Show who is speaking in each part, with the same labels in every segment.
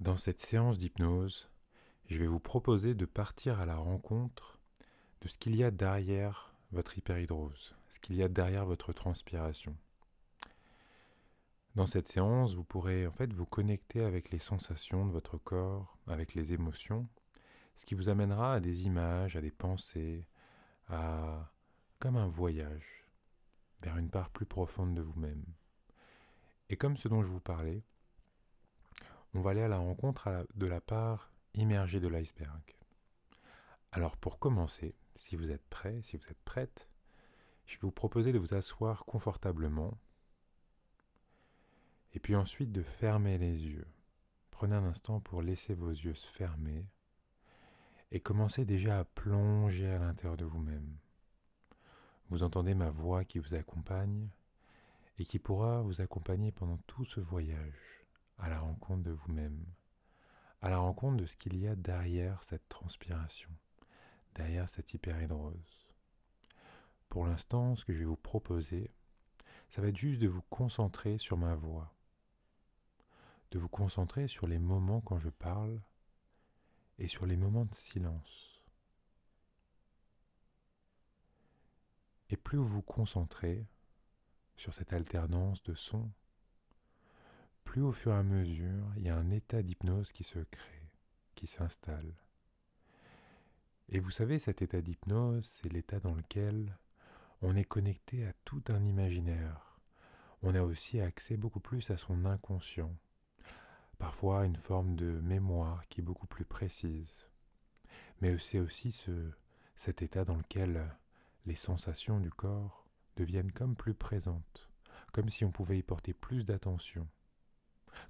Speaker 1: Dans cette séance d'hypnose, je vais vous proposer de partir à la rencontre de ce qu'il y a derrière votre hyperhidrose, ce qu'il y a derrière votre transpiration. Dans cette séance, vous pourrez vous connecter avec les sensations de votre corps, avec les émotions, ce qui vous amènera à des images, à des pensées, à comme un voyage vers une part plus profonde de vous-même. Et comme ce dont je vous parlais, on va aller à la rencontre de la part immergée de l'iceberg. Alors pour commencer, si vous êtes prêt, si vous êtes prête, je vais vous proposer de vous asseoir confortablement et puis ensuite de fermer les yeux. Prenez un instant pour laisser vos yeux se fermer et commencez déjà à plonger à l'intérieur de vous-même. Vous entendez ma voix qui vous accompagne et qui pourra vous accompagner pendant tout ce voyage à la rencontre de vous-même, à la rencontre de ce qu'il y a derrière cette transpiration, derrière cette hyperhidrose. Pour l'instant, ce que je vais vous proposer, ça va être juste de vous concentrer sur ma voix, de vous concentrer sur les moments quand je parle et sur les moments de silence. Et plus vous vous concentrez sur cette alternance de sons, plus au fur et à mesure, il y a un état d'hypnose qui se crée, qui s'installe. Et vous savez, cet état d'hypnose, c'est l'état dans lequel on est connecté à tout un imaginaire. On a aussi accès beaucoup plus à son inconscient, parfois une forme de mémoire qui est beaucoup plus précise. Mais c'est aussi cet état dans lequel les sensations du corps deviennent comme plus présentes, comme si on pouvait y porter plus d'attention,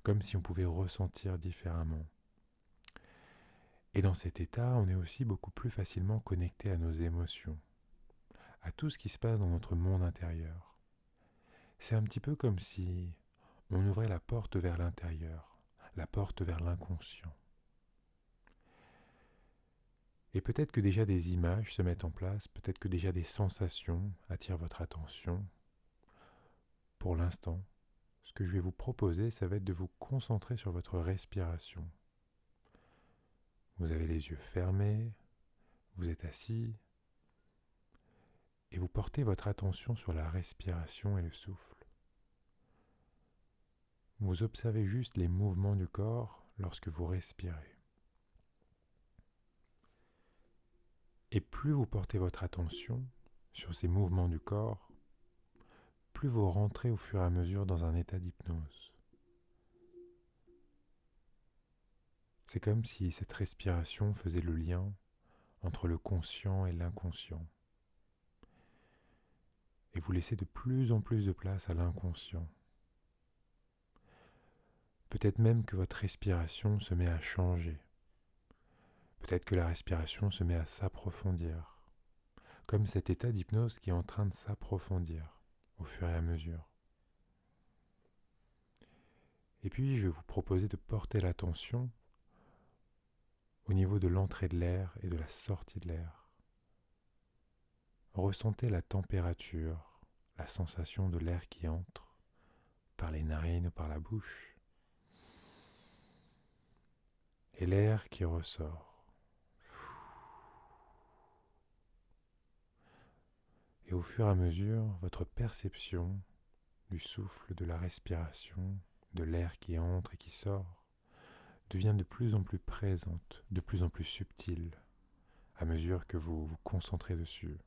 Speaker 1: comme si on pouvait ressentir différemment. Et dans cet état, on est aussi beaucoup plus facilement connecté à nos émotions, à tout ce qui se passe dans notre monde intérieur. C'est un petit peu comme si on ouvrait la porte vers l'intérieur, la porte vers l'inconscient. Et peut-être que déjà des images se mettent en place, peut-être que déjà des sensations attirent votre attention. Pour l'instant, ce que je vais vous proposer, ça va être de vous concentrer sur votre respiration. Vous avez les yeux fermés, vous êtes assis, et vous portez votre attention sur la respiration et le souffle. Vous observez juste les mouvements du corps lorsque vous respirez. Et plus vous portez votre attention sur ces mouvements du corps, plus vous rentrez au fur et à mesure dans un état d'hypnose. C'est comme si cette respiration faisait le lien entre le conscient et l'inconscient. Et vous laissez de plus en plus de place à l'inconscient. Peut-être même que votre respiration se met à changer. Peut-être que la respiration se met à s'approfondir. Comme cet état d'hypnose qui est en train de s'approfondir au fur et à mesure. Et puis je vais vous proposer de porter l'attention au niveau de l'entrée de l'air et de la sortie de l'air. Ressentez la température, la sensation de l'air qui entre par les narines ou par la bouche, et l'air qui ressort. Et au fur et à mesure, votre perception du souffle, de la respiration, de l'air qui entre et qui sort, devient de plus en plus présente, de plus en plus subtile, à mesure que vous vous concentrez dessus.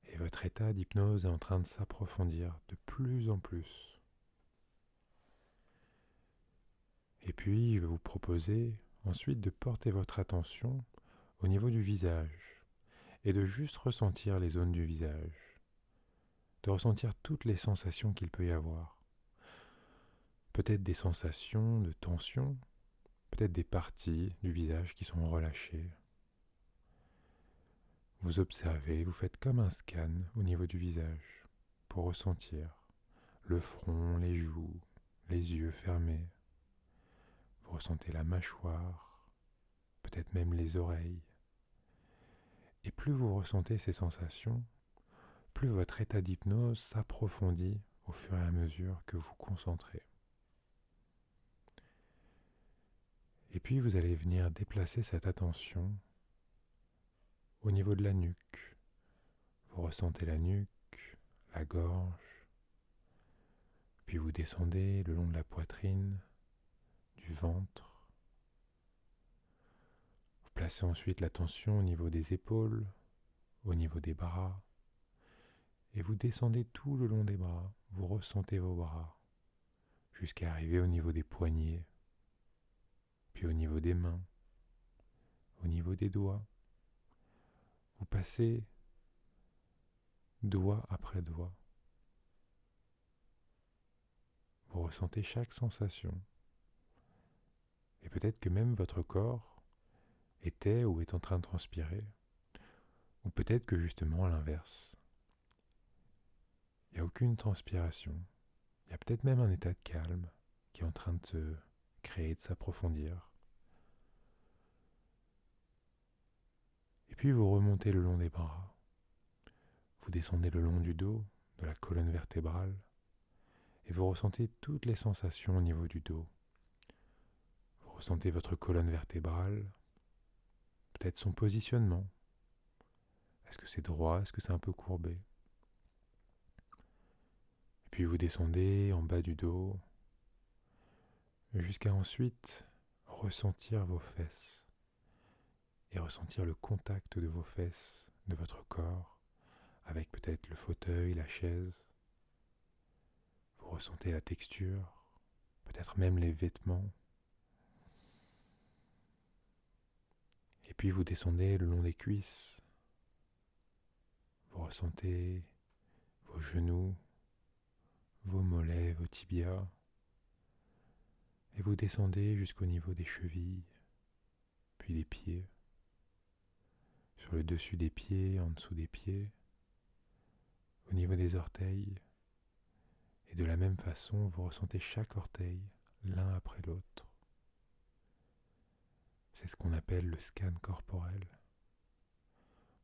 Speaker 1: Et votre état d'hypnose est en train de s'approfondir de plus en plus. Et puis, je vais vous proposer ensuite de porter votre attention au niveau du visage et de juste ressentir les zones du visage, de ressentir toutes les sensations qu'il peut y avoir. Peut-être des sensations de tension, peut-être des parties du visage qui sont relâchées. Vous observez, vous faites comme un scan au niveau du visage pour ressentir le front, les joues, les yeux fermés. Vous ressentez la mâchoire, peut-être même les oreilles. Et plus vous ressentez ces sensations, plus votre état d'hypnose s'approfondit au fur et à mesure que vous concentrez. Et puis vous allez venir déplacer cette attention au niveau de la nuque. Vous ressentez la nuque, la gorge, puis vous descendez le long de la poitrine, du ventre. Vous placez ensuite l'attention au niveau des épaules, au niveau des bras, et vous descendez tout le long des bras. Vous ressentez vos bras jusqu'à arriver au niveau des poignets, puis au niveau des mains, au niveau des doigts. Vous passez doigt après doigt. Vous ressentez chaque sensation. Et peut-être que même votre corps était ou est en train de transpirer. Ou peut-être que justement à l'inverse. Il n'y a aucune transpiration. Il y a peut-être même un état de calme qui est en train de se créer, de s'approfondir. Et puis vous remontez le long des bras. Vous descendez le long du dos, de la colonne vertébrale. Et vous ressentez toutes les sensations au niveau du dos. Vous ressentez votre colonne vertébrale, peut-être son positionnement. Est-ce que c'est droit? Est-ce que c'est un peu courbé? Et puis vous descendez en bas du dos, jusqu'à ensuite ressentir vos fesses et ressentir le contact de vos fesses, de votre corps, avec peut-être le fauteuil, la chaise. Vous ressentez la texture, peut-être même les vêtements. Et puis vous descendez le long des cuisses. Vous ressentez vos genoux, vos mollets, vos tibias. Et vous descendez jusqu'au niveau des chevilles, puis des pieds. Sur le dessus des pieds, en dessous des pieds, au niveau des orteils. Et de la même façon, vous ressentez chaque orteil, l'un après l'autre. C'est ce qu'on appelle le scan corporel.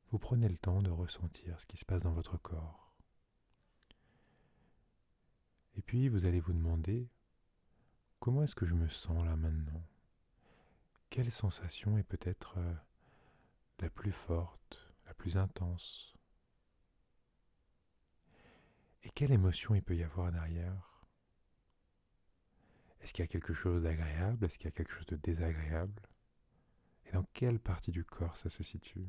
Speaker 1: Vous prenez le temps de ressentir ce qui se passe dans votre corps. Et puis vous allez vous demander, comment est-ce que je me sens là maintenant? Quelle sensation est peut-être la plus forte, la plus intense? Et quelle émotion il peut y avoir derrière? Est-ce qu'il y a quelque chose d'agréable? Est-ce qu'il y a quelque chose de désagréable? Et dans quelle partie du corps ça se situe?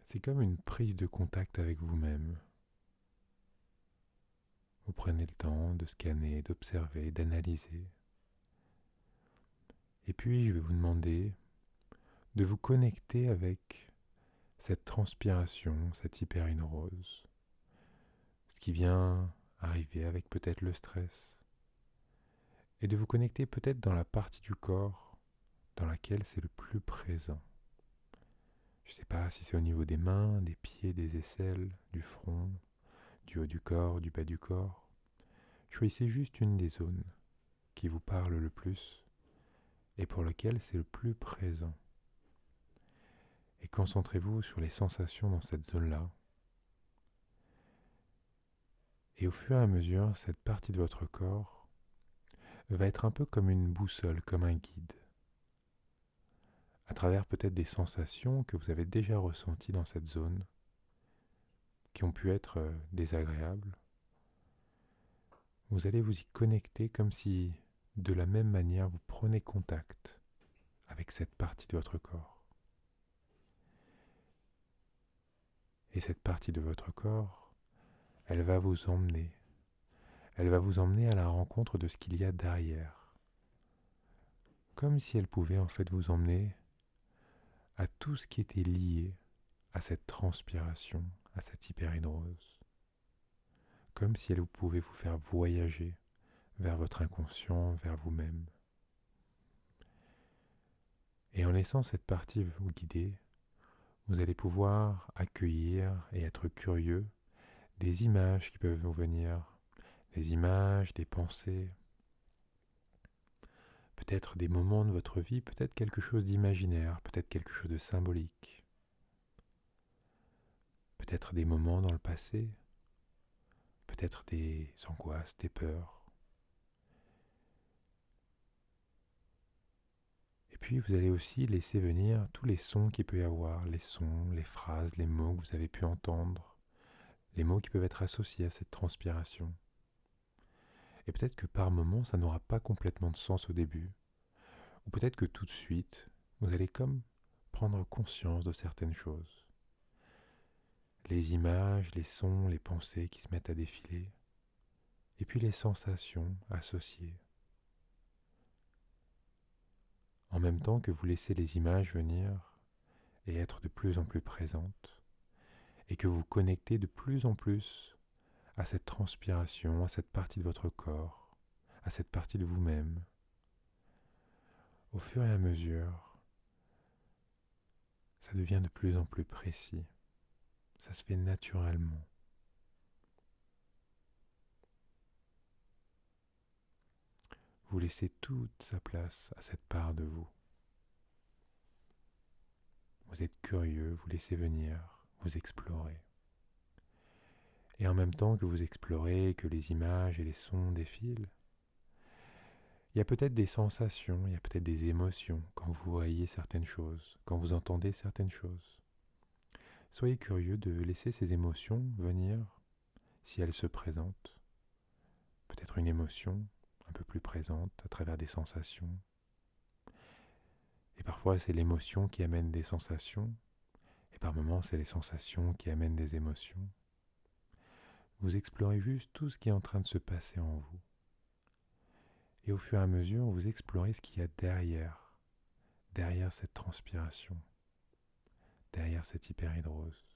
Speaker 1: C'est comme une prise de contact avec vous-même. Vous prenez le temps de scanner, d'observer, d'analyser. Et puis je vais vous demander de vous connecter avec cette transpiration, cette hyperhydrose, ce qui vient arriver avec peut-être le stress, et de vous connecter peut-être dans la partie du corps dans laquelle c'est le plus présent. Je ne sais pas si c'est au niveau des mains, des pieds, des aisselles, du front, du haut du corps, du bas du corps. Choisissez juste une des zones qui vous parle le plus et pour lequel c'est le plus présent. Et concentrez-vous sur les sensations dans cette zone-là. Et au fur et à mesure, cette partie de votre corps va être un peu comme une boussole, comme un guide, à travers peut-être des sensations que vous avez déjà ressenties dans cette zone, qui ont pu être désagréables. Vous allez vous y connecter comme si, de la même manière, vous prenez contact avec cette partie de votre corps. Et cette partie de votre corps, elle va vous emmener. Elle va vous emmener à la rencontre de ce qu'il y a derrière. Comme si elle pouvait en fait vous emmener à tout ce qui était lié à cette transpiration, à cette hyperhydrose. Comme si elle pouvait vous faire voyager vers votre inconscient, vers vous-même. Et en laissant cette partie vous guider, vous allez pouvoir accueillir et être curieux des images qui peuvent vous venir, des images, des pensées, peut-être des moments de votre vie, peut-être quelque chose d'imaginaire, peut-être quelque chose de symbolique, peut-être des moments dans le passé, peut-être des angoisses, des peurs. Et puis vous allez aussi laisser venir tous les sons qu'il peut y avoir, les sons, les phrases, les mots que vous avez pu entendre, les mots qui peuvent être associés à cette transpiration. Et peut-être que par moments, ça n'aura pas complètement de sens au début, ou peut-être que tout de suite, vous allez comme prendre conscience de certaines choses. Les images, les sons, les pensées qui se mettent à défiler, et puis les sensations associées. En même temps que vous laissez les images venir et être de plus en plus présentes, et que vous connectez de plus en plus à cette transpiration, à cette partie de votre corps, à cette partie de vous-même, au fur et à mesure, ça devient de plus en plus précis. Ça se fait naturellement. Vous laissez toute sa place à cette part de vous. Vous êtes curieux, vous laissez venir, vous explorez. Et en même temps que vous explorez, que les images et les sons défilent, il y a peut-être des sensations, il y a peut-être des émotions quand vous voyez certaines choses, quand vous entendez certaines choses. Soyez curieux de laisser ces émotions venir si elles se présentent. Peut-être une émotion un peu plus présente à travers des sensations. Et parfois c'est l'émotion qui amène des sensations, et par moments c'est les sensations qui amènent des émotions. Vous explorez juste tout ce qui est en train de se passer en vous. Et au fur et à mesure, vous explorez ce qu'il y a derrière cette transpiration, derrière cette hyperhidrose.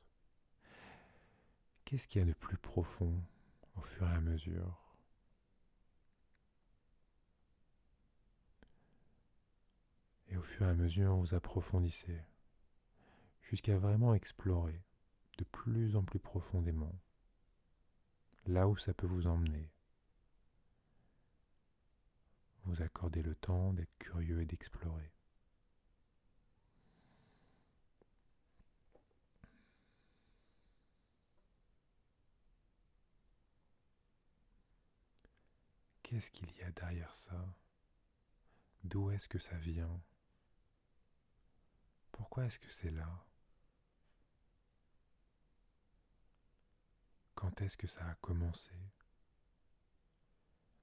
Speaker 1: Qu'est-ce qu'il y a de plus profond au fur et à mesure? Et au fur et à mesure, vous approfondissez jusqu'à vraiment explorer de plus en plus profondément là où ça peut vous emmener. Vous accordez le temps d'être curieux et d'explorer. Qu'est-ce qu'il y a derrière ça? D'où est-ce que ça vient? Pourquoi est-ce que c'est là? Quand est-ce que ça a commencé?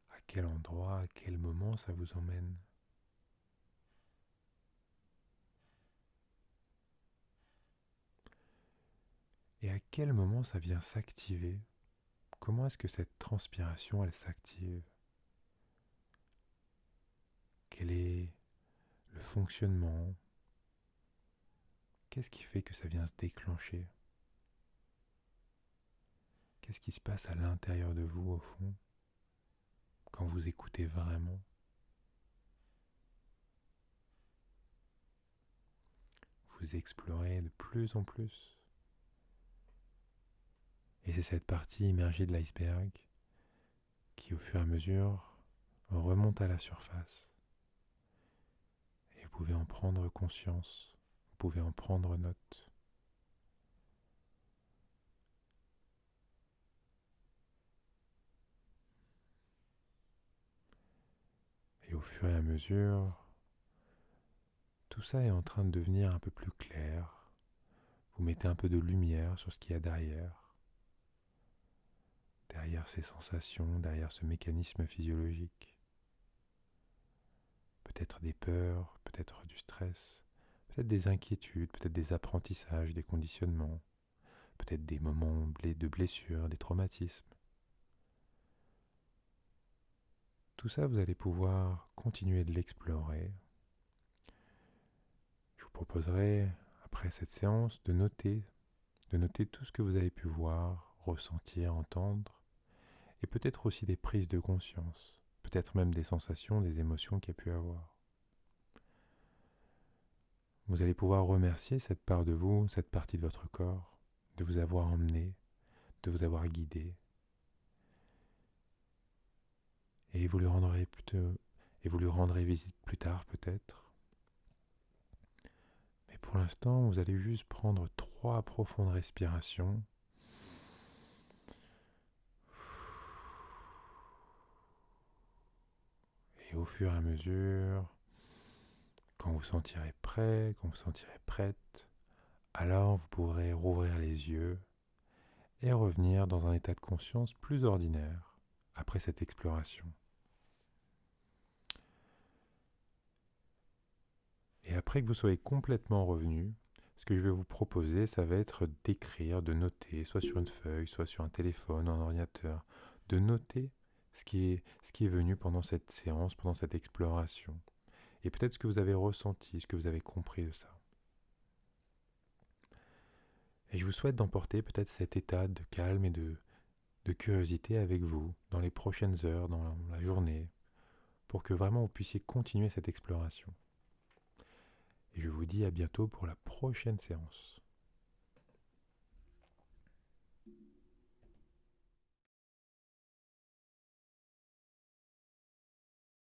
Speaker 1: À quel endroit, à quel moment ça vous emmène? Et à quel moment ça vient s'activer? Comment est-ce que cette transpiration, elle s'active? Quel est le fonctionnement? Qu'est-ce qui fait que ça vient se déclencher? Qu'est-ce qui se passe à l'intérieur de vous, au fond, quand vous écoutez vraiment? Vous explorez de plus en plus. Et c'est cette partie immergée de l'iceberg qui, au fur et à mesure, remonte à la surface. Et vous pouvez en prendre conscience, vous pouvez en prendre note. Et au fur et à mesure, tout ça est en train de devenir un peu plus clair. Vous mettez un peu de lumière sur ce qu'il y a derrière ces sensations, derrière ce mécanisme physiologique. Peut-être des peurs, peut-être du stress, peut-être des inquiétudes, peut-être des apprentissages, des conditionnements, peut-être des moments de blessures, des traumatismes. Tout ça, vous allez pouvoir continuer de l'explorer. Je vous proposerai, après cette séance, de noter tout ce que vous avez pu voir, ressentir, entendre, et peut-être aussi des prises de conscience, peut-être même des sensations, des émotions qu'il y a pu avoir. Vous allez pouvoir remercier cette part de vous, cette partie de votre corps, de vous avoir emmené, de vous avoir guidé. Et et vous lui rendrez visite plus tard peut-être. Mais pour l'instant, vous allez juste prendre 3 profondes respirations. Et au fur et à mesure, quand vous sentirez prêt, quand vous sentirez prête, alors vous pourrez rouvrir les yeux et revenir dans un état de conscience plus ordinaire après cette exploration. Et après que vous soyez complètement revenu, ce que je vais vous proposer, ça va être d'écrire, de noter, soit sur une feuille, soit sur un téléphone, un ordinateur, de noter ce qui est venu pendant cette séance, pendant cette exploration. Et peut-être ce que vous avez ressenti, ce que vous avez compris de ça. Et je vous souhaite d'emporter peut-être cet état de calme et de curiosité avec vous dans les prochaines heures, dans la journée, pour que vraiment vous puissiez continuer cette exploration. Et je vous dis à bientôt pour la prochaine séance.